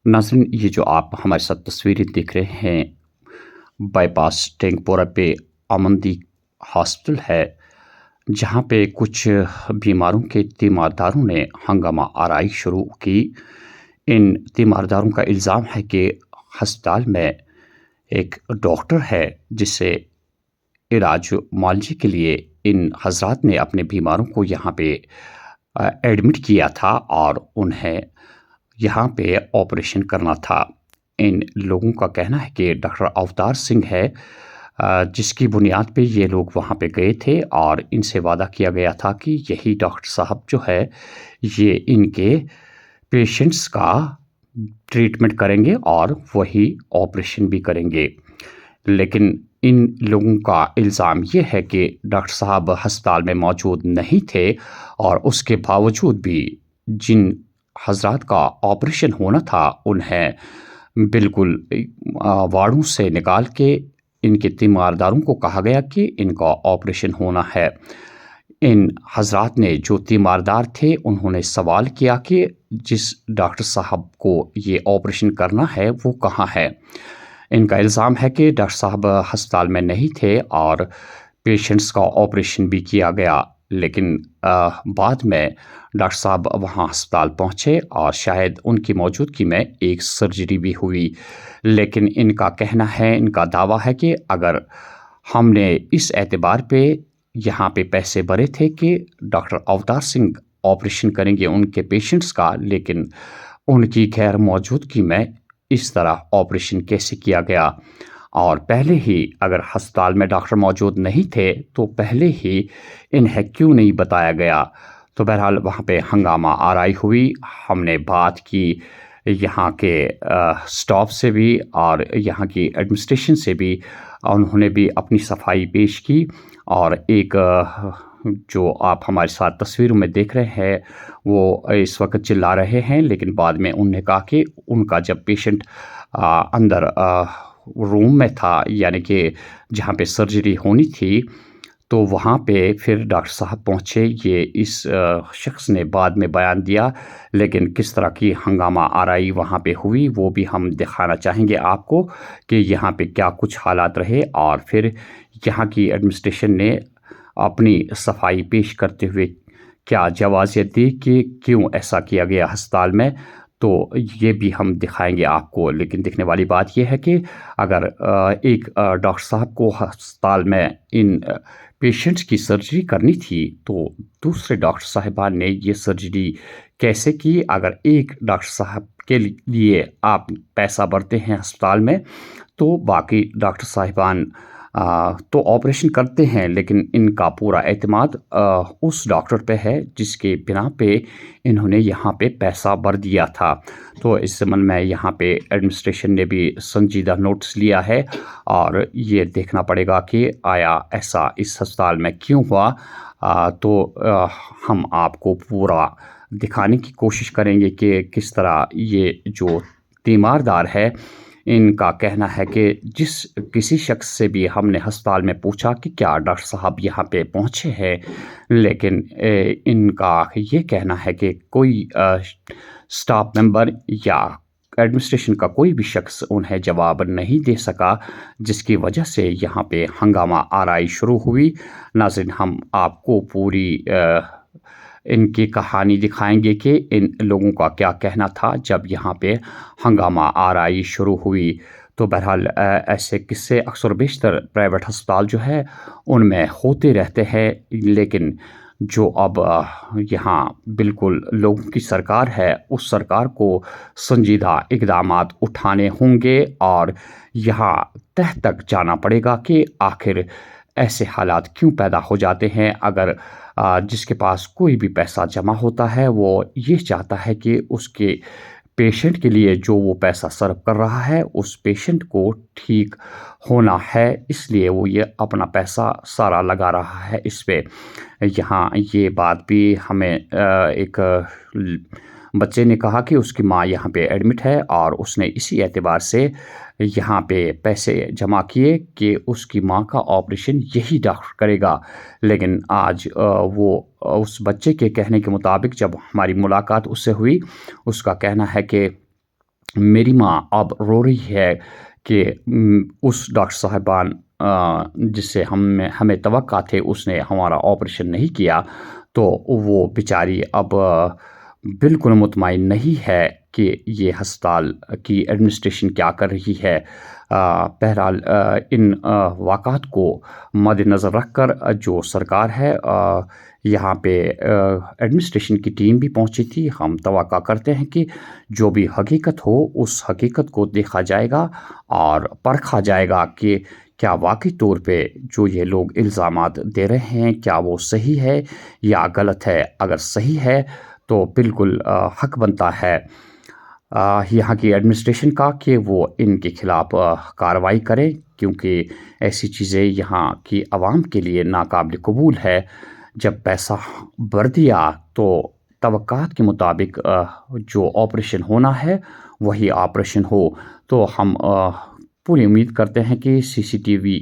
नाज़रीन, ये जो आप हमारे साथ तस्वीरें देख रहे हैं, बाईपास टेंगपोरा पे अमनदीप हॉस्पिटल है, जहाँ पे कुछ बीमारों के तीमारदारों ने हंगामा आराई शुरू की। इन तीमारदारों का इल्ज़ाम है कि अस्पताल में एक डॉक्टर है, जिसे इलाज मुआवजे के लिए इन हज़रात ने अपने बीमारों को यहाँ पे एडमिट किया था और उन्हें यहाँ पे ऑपरेशन करना था। इन लोगों का कहना है कि डॉक्टर अवतार सिंह है, जिसकी बुनियाद पे ये लोग वहाँ पे गए थे और इनसे वादा किया गया था कि यही डॉक्टर साहब जो है, ये इनके पेशेंट्स का ट्रीटमेंट करेंगे और वही ऑपरेशन भी करेंगे। लेकिन इन लोगों का इल्ज़ाम ये है कि डॉक्टर साहब अस्पताल में मौजूद नहीं थे और उसके बावजूद भी जिन हज़रात का ऑपरेशन होना था, उन्हें बिल्कुल वार्डों से निकाल के इनके तीमारदारों को कहा गया कि इनका ऑपरेशन होना है। इन हज़रात ने, जो तीमारदार थे, उन्होंने सवाल किया कि जिस डॉक्टर साहब को ये ऑपरेशन करना है, वो कहाँ है? इनका इल्ज़ाम है कि डॉक्टर साहब अस्पताल में नहीं थे और पेशेंट्स का ऑपरेशन भी किया गया, लेकिन बाद में डॉक्टर साहब वहाँ अस्पताल पहुँचे और शायद उनकी मौजूदगी में एक सर्जरी भी हुई। लेकिन इनका कहना है, इनका दावा है कि अगर हमने इस एतबार पे यहाँ पे पैसे भरे थे कि डॉक्टर अवतार सिंह ऑपरेशन करेंगे उनके पेशेंट्स का, लेकिन उनकी गैर मौजूदगी में इस तरह ऑपरेशन कैसे किया गया? और पहले ही अगर अस्पताल में डॉक्टर मौजूद नहीं थे, तो पहले ही इन्हें क्यों नहीं बताया गया? तो बहरहाल वहाँ पे हंगामा आराई हुई। हमने बात की यहाँ के स्टाफ से भी और यहाँ की एडमिनिस्ट्रेशन से भी। उन्होंने भी अपनी सफाई पेश की और एक जो आप हमारे साथ तस्वीरों में देख रहे हैं, वो इस वक्त चिल्ला रहे हैं, लेकिन बाद में उन्होंने कहा कि उनका जब पेशेंट अंदर रूम में था, यानी कि जहाँ पे सर्जरी होनी थी, तो वहाँ पे फिर डॉक्टर साहब पहुँचे। ये इस शख्स ने बाद में बयान दिया, लेकिन किस तरह की हंगामा आराई वहाँ पे हुई, वो भी हम दिखाना चाहेंगे आपको कि यहाँ पे क्या कुछ हालात रहे। और फिर यहाँ की एडमिनिस्ट्रेशन ने अपनी सफाई पेश करते हुए क्या जवाज़ियत दी कि क्यों ऐसा किया गया अस्पताल में, तो ये भी हम दिखाएँगे आपको। लेकिन देखने वाली बात ये है कि अगर एक डॉक्टर साहब को अस्पताल में इन पेशेंट्स की सर्जरी करनी थी, तो दूसरे डॉक्टर साहिबान ने ये सर्जरी कैसे की? अगर एक डॉक्टर साहब के लिए आप पैसा भरते हैं अस्पताल में, तो बाकी डॉक्टर साहिबान तो ऑपरेशन करते हैं, लेकिन इनका पूरा एतमाद उस डॉक्टर पे है जिसके बिना पे इन्होंने यहाँ पे पैसा भर दिया था। तो इस संबंध में यहाँ पे एडमिनिस्ट्रेशन ने भी संजीदा नोटिस लिया है और ये देखना पड़ेगा कि आया ऐसा इस अस्पताल में क्यों हुआ। हम आपको पूरा दिखाने की कोशिश करेंगे कि किस तरह ये जो तीमारदार है, इनका कहना है कि जिस किसी शख्स से भी हमने अस्पताल में पूछा कि क्या डॉक्टर साहब यहाँ पे पहुँचे हैं, लेकिन इनका ये कहना है कि कोई स्टाफ मेंबर या एडमिनिस्ट्रेशन का कोई भी शख्स उन्हें जवाब नहीं दे सका, जिसकी वजह से यहाँ पे हंगामा आराई शुरू हुई। नाज़रीन, हम आपको पूरी इनकी कहानी दिखाएंगे कि इन लोगों का क्या कहना था जब यहाँ पे हंगामा आराई शुरू हुई। तो बहरहाल ऐसे किस्से अक्सर बेशतर प्राइवेट अस्पताल जो है, उनमें होते रहते हैं, लेकिन जो अब यहाँ बिल्कुल लोगों की सरकार है, उस सरकार को संजीदा इक़दामात उठाने होंगे और यहाँ तह तक जाना पड़ेगा कि आखिर ऐसे हालात क्यों पैदा हो जाते हैं। अगर जिसके पास कोई भी पैसा जमा होता है, वो ये चाहता है कि उसके पेशेंट के लिए जो वो पैसा सर्व कर रहा है, उस पेशेंट को ठीक होना है, इसलिए वो ये अपना पैसा सारा लगा रहा है इस पे। यहाँ ये बात भी हमें एक बच्चे ने कहा कि उसकी माँ यहाँ पे एडमिट है और उसने इसी एतबार से यहाँ पे पैसे जमा किए कि उसकी माँ का ऑपरेशन यही डॉक्टर करेगा। लेकिन आज वो उस बच्चे के कहने के मुताबिक जब हमारी मुलाकात उससे हुई, उसका कहना है कि मेरी माँ अब रो रही है कि उस डॉक्टर साहिबान जिससे हमें तवक्का थे उसने हमारा ऑपरेशन नहीं किया, तो वो बेचारी अब बिल्कुल मुतमईन नहीं है कि ये अस्पताल की एडमिनिस्ट्रेशन क्या कर रही है। बहरहाल इन वाक़ात को मद्देनज़र रखकर जो सरकार है यहाँ पे एडमिनिस्ट्रेशन की टीम भी पहुंची थी। हम तवक्का करते हैं कि जो भी हकीकत हो उस हकीकत को देखा जाएगा और परखा जाएगा कि क्या वाकई तौर पे जो ये लोग इल्ज़ामात दे रहे हैं क्या वो सही है या गलत है। अगर सही है तो बिल्कुल हक बनता है यहाँ की एडमिनिस्ट्रेशन का कि वो इनके खिलाफ कार्रवाई करे, क्योंकि ऐसी चीज़ें यहाँ की आवाम के लिए नाकाबिल कबूल है। जब पैसा भर दिया तो तवक्कात के मुताबिक जो ऑपरेशन होना है वही ऑपरेशन हो। तो हम पूरी उम्मीद करते हैं कि सीसीटीवी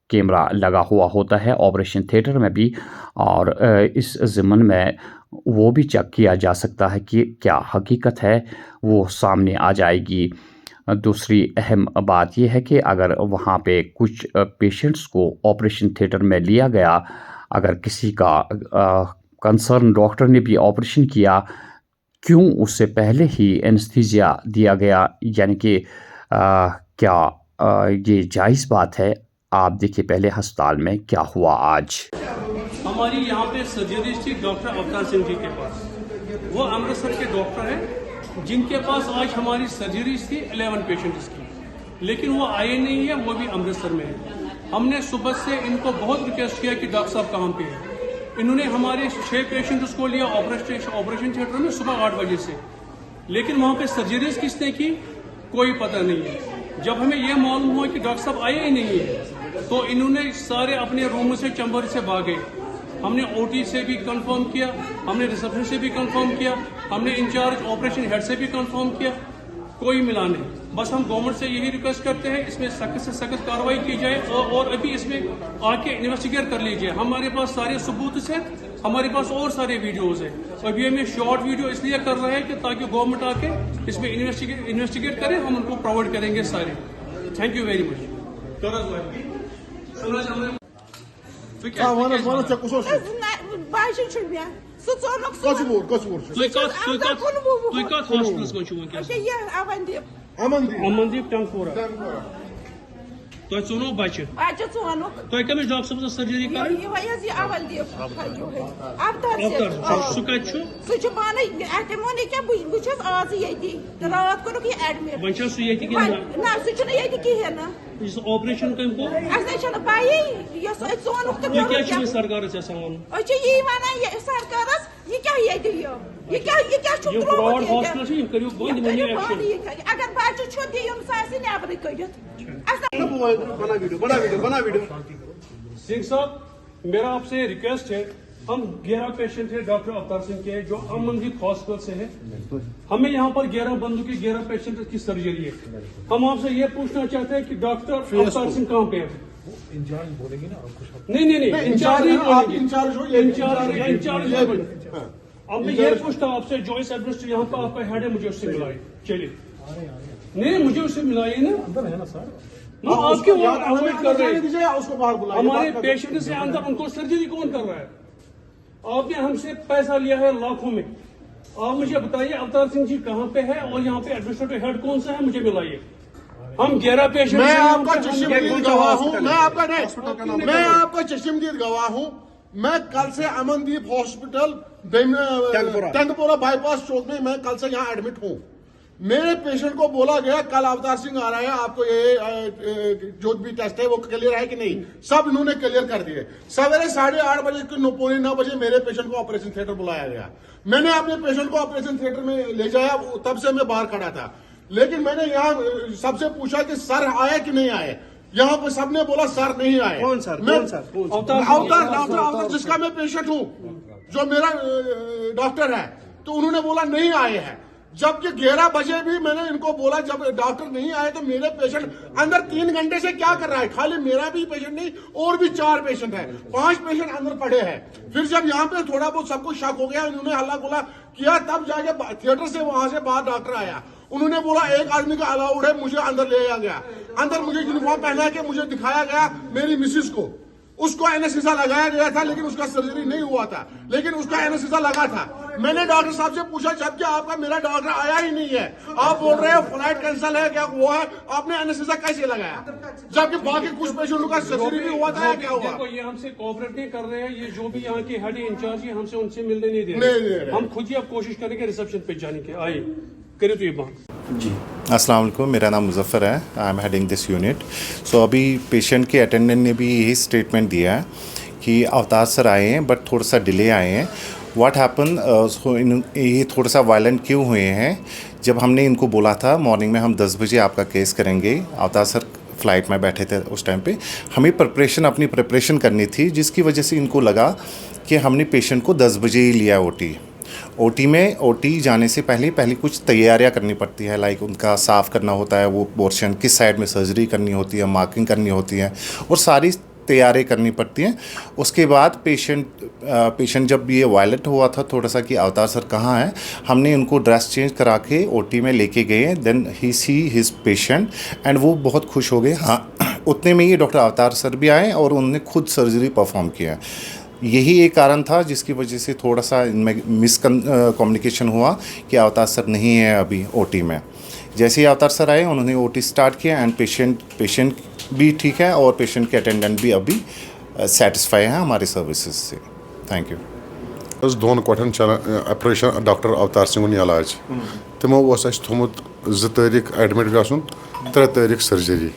कैमरा लगा हुआ होता है ऑपरेशन थिएटर में भी, और इस ज़िम्मन में वो भी चेक किया जा सकता है कि क्या हकीकत है वो सामने आ जाएगी। दूसरी अहम बात यह है कि अगर वहाँ पे कुछ पेशेंट्स को ऑपरेशन थिएटर में लिया गया, अगर किसी का कंसर्न डॉक्टर ने भी ऑपरेशन किया, क्यों उससे पहले ही एनेस्थीसिया दिया गया, यानी कि क्या ये जायज़ बात है। आप देखिए पहले अस्पताल में क्या हुआ आज। हमारी यहाँ पे सर्जरीज थी डॉक्टर अवतार सिंह जी के पास। वो अमृतसर के डॉक्टर हैं जिनके पास आज हमारी सर्जरीज थी 11 पेशेंट्स की, लेकिन वो आए नहीं है, वो भी अमृतसर में है। हमने सुबह से इनको बहुत रिक्वेस्ट किया कि डॉक्टर साहब कहाँ पे हैं। इन्होंने हमारे 6 पेशेंट्स को लिया ऑपरेशन थिएटर में सुबह 8 बजे से, लेकिन वहाँ पे सर्जरीज किसने की कोई पता नहीं है। जब हमें यह मालूम हुआ कि डॉक्टर साहब आए ही नहीं है तो इन्होंने सारे अपने रूम से चैम्बर से भागे। हमने ओटी से भी कंफर्म किया, हमने रिसेप्शन से भी कंफर्म किया, हमने इंचार्ज ऑपरेशन हेड से भी कंफर्म किया, कोई मिला नहीं। बस हम गवर्नमेंट से यही रिक्वेस्ट करते हैं इसमें सख्त से सख्त कार्रवाई की जाए और अभी इसमें आके इन्वेस्टिगेट कर लीजिए। हमारे पास सारे सबूत हैं, हमारे पास और सारे वीडियोज हैं। अभी हमें शॉर्ट वीडियो इसलिए कर रहे हैं कि ताकि गवर्नमेंट आके इसमें इन्वेस्टिगेट करे, हम उनको प्रोवाइड करेंगे सारे। Thank you very much. Amandeep Tangpora तो चुनो बच्चे तो कमिस डॉक्टर साहब सर्जरी कर ऑपरेशन सरकार सिंह साहब, मेरा आपसे रिक्वेस्ट है, हम 11 पेशेंट है डॉक्टर अवतार सिंह के जो अमनदीप हॉस्पिटल से है। हमें यहाँ पर 11 बंदों की 11 पेशेंट की सर्जरी है। हम आपसे ये पूछना चाहते हैं कि डॉक्टर अवतार सिंह कहाँ पे है? इंचार्ज बोलेंगे ना कुछ। नहीं इंचार्ज इंचार्ज अब मैं ये पूछता हूँ आपसे, जॉइस एडमिनिस्ट्रेटर यहाँ पर आपका हेड है, मुझे उससे मिलाइए। चलिए नहीं, मुझे उससे मिलाइए ना, अंदर है ना सर। आपके अवॉइड कर रहे हैं, उसको बाहर बुलाइए। हमारे पेशेंट से अंदर, उनको सर्जरी कौन कर रहा है? आपने हमसे पैसा लिया है लाखों में। आप मुझे बताइए अवतार सिंह जी कहाँ पे है और यहाँ पे एडमिनिस्ट्रेटिव हेड कौन सा है, मुझे मिलाइए। हम 11 पेशेंट, मैं आपका चश्मदीद गवाह हूँ, मैं आपका चश्मदीद गवाह हूँ। मैं कल से अमनदीप हॉस्पिटल टंगपोरा बाईपास चौक में मैं कल से यहाँ एडमिट हूँ। मेरे पेशेंट को बोला गया कल अवतार सिंह आ रहा है, आपको ये जो भी टेस्ट है वो क्लियर है कि नहीं, सब इन्होंने क्लियर कर दिए। सवेरे 8:30 बजे के 9 बजे मेरे पेशेंट को ऑपरेशन थिएटर बुलाया गया। मैंने अपने पेशेंट को ऑपरेशन थिएटर में ले जाया, तब से मैं बाहर खड़ा था। लेकिन मैंने यहाँ सबसे पूछा कि सर आए कि नहीं आए, यहाँ पे सबने बोला सर नहीं आए। कौन सर? अवतार जिसका मैं पेशेंट हूँ, जो मेरा डॉक्टर है, तो उन्होंने बोला नहीं आए हैं। जबकि 11 बजे भी मैंने इनको बोला, जब डॉक्टर नहीं आए तो मेरे पेशेंट अंदर 3 घंटे से क्या कर रहा है? खाली मेरा भी पेशेंट नहीं, और भी 4 पेशेंट हैं, 5 पेशेंट अंदर पड़े हैं। फिर जब यहाँ पे थोड़ा बहुत सबको शक हो गया, उन्होंने हल्ला बोला किया, तब जाके थिएटर से वहां से बाहर डॉक्टर आया, उन्होंने बोला एक आदमी का अलाउड है, मुझे अंदर ले गया, अंदर मुझे यूनिफॉर्म पहना के मुझे दिखाया गया मेरी मिसिस को, उसको एनेस्थीसिया लगाया गया था लेकिन उसका सर्जरी नहीं हुआ था, लेकिन उसका एनेस्थीसिया लगा था। मैंने डॉक्टर साहब से पूछा जबकि आपका मेरा डॉक्टर आया ही नहीं है, आप बोल रहे हो फ्लाइट कैंसिल है, क्या वो है, आपने एनेस्थीसिया कैसे लगाया, जबकि बाकी कुछ पेशेंटों का सर्जरी भी हुआ था, क्या हुआ? देखो, ये हमसे कोऑपरेट नहीं कर रहे हैं, ये जो भी यहाँ के हेड इंचार्ज है हमसे उनसे मिलने नहीं दे नहीं। रहे, हम खुद ही अब कोशिश करेंगे रिसेप्शन पे जाने के। आइए करे तो ये बात जी। अस्सलाम वालेकुम, मेरा नाम मुज़फ़्फ़र है, I am heading this unit. So अभी पेशेंट के अटेंडेंट ने भी यही स्टेटमेंट दिया है कि अवतार सर आए हैं बट थोड़ा सा डिले आए हैं। व्हाट हैपन, ये थोड़ा सा वायलेंट क्यों हुए हैं? जब हमने इनको बोला था मॉर्निंग में हम 10 बजे आपका केस करेंगे, अवतार सर फ़्लाइट में बैठे थे उस टाइम पे, हमें अपनी प्रिपरेशन करनी थी, जिसकी वजह से इनको लगा कि हमने पेशेंट को 10 बजे ही लिया ओटी जाने से पहले कुछ तैयारियां करनी पड़ती है, लाइक उनका साफ़ करना होता है, वो पोर्शन किस साइड में सर्जरी करनी होती है, मार्किंग करनी होती है और सारी तैयारी करनी पड़ती हैं। उसके बाद पेशेंट जब ये वायलेंट हुआ था थोड़ा सा कि अवतार सर कहाँ हैं, हमने उनको ड्रेस चेंज करा के ओटी में लेके गए, then he see his patient and वो बहुत खुश हो गए। हाँ, उतने में ही डॉक्टर अवतार सर भी आए और उन्होंने खुद सर्जरी परफॉर्म किया। यही एक कारण था जिसकी वजह से थोड़ा सा इनमें कम्युनिकेशन हुआ कि अवतार सर नहीं है अभी ओटी में। जैसे ही अवतार सर आए उन्होंने ओटी स्टार्ट किया एंड पेशेंट भी ठीक है और पेशेंट के अटेंडेंट भी अभी सेटिस्फाई हैं हमारी सर्विसेज से। Thank you. उस दोन कोठन ऑपरेशन डॉक्टर अवतार सिंह इलाज तमो थोमुत 2 तारीख एडमिट गसन 3 तारीख सर्जरी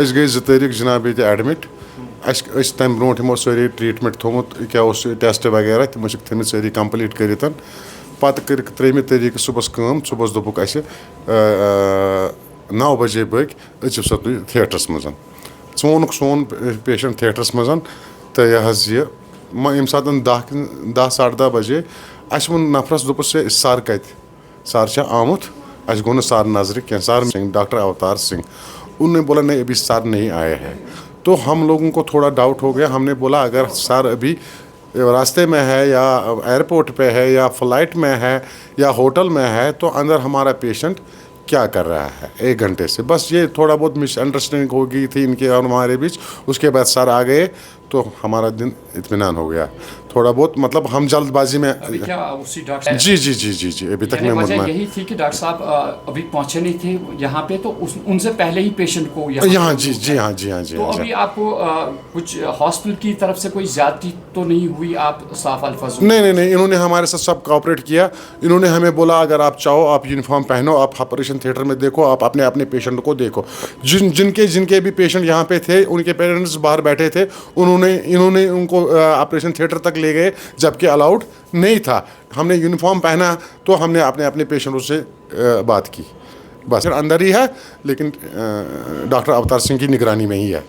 गई 2 तारीख जनाब ये एडमिट तम ब्रो हमो सारी ट्रीटमेंट थोमुत क्या टेस्ट वगैरह तमो थमित सारी कंप्लीट करित पत कर 3 तारीख सुबह दोपुक 9 बजे बग अचिव सा तुम थिएटरस मज वोनुक सोन पेशेंट थिएटरस मज तो यह ये सात 10 साढ़े 10 बजे अस वो नफरस दोपस सर कत सर आमुत अस गो सर नजर क्या सर सिंह डॉक्टर अवतार सिंह, उन्होंने बोला नहीं अभी सर नहीं आए हैं। तो हम लोगों को थोड़ा डाउट हो गया, हमने बोला अगर सर अभी रास्ते में है या एयरपोर्ट पे है या फ्लाइट में है या होटल में है तो अंदर हमारा पेशेंट क्या कर रहा है 1 घंटे से, बस ये थोड़ा बहुत मिसअंडरस्टैंडिंग हो गई थी इनके और हमारे बीच। उसके बाद सर आ गए तो हमारा दिन इत्मीनान हो गया थोड़ा बहुत, मतलब हम जल्दबाजी में अभी क्या उसी डॉक्टर जी अभी तक मैं मुतमईन यही थी कि डॉक्टर साहब अभी पहुंचे नहीं थे यहाँ पे, तो उनसे पहले ही पेशेंट को यहाँ जी हाँ तो अभी आपको कुछ हॉस्पिटल की तरफ से कोई ज्यादती तो नहीं हुई? आप साफ अल्फाज नहीं, इन्होंने हमारे साथ सब कोऑपरेट किया। इन्होंने हमें बोला अगर आप चाहो आप यूनिफॉर्म पहनो, आप ऑपरेशन थिएटर में देखो, आप अपने पेशेंट को देखो। जिनके भी पेशेंट यहाँ पे थे उनके पेरेंट्स बाहर बैठे थे, इन्होंने उनको ऑपरेशन थिएटर तक ले गए जबकि अलाउड नहीं था। हमने यूनिफॉर्म पहना तो हमने अपने पेशेंटों से बात की, बस अंदर ही है लेकिन डॉक्टर अवतार सिंह की निगरानी में ही है।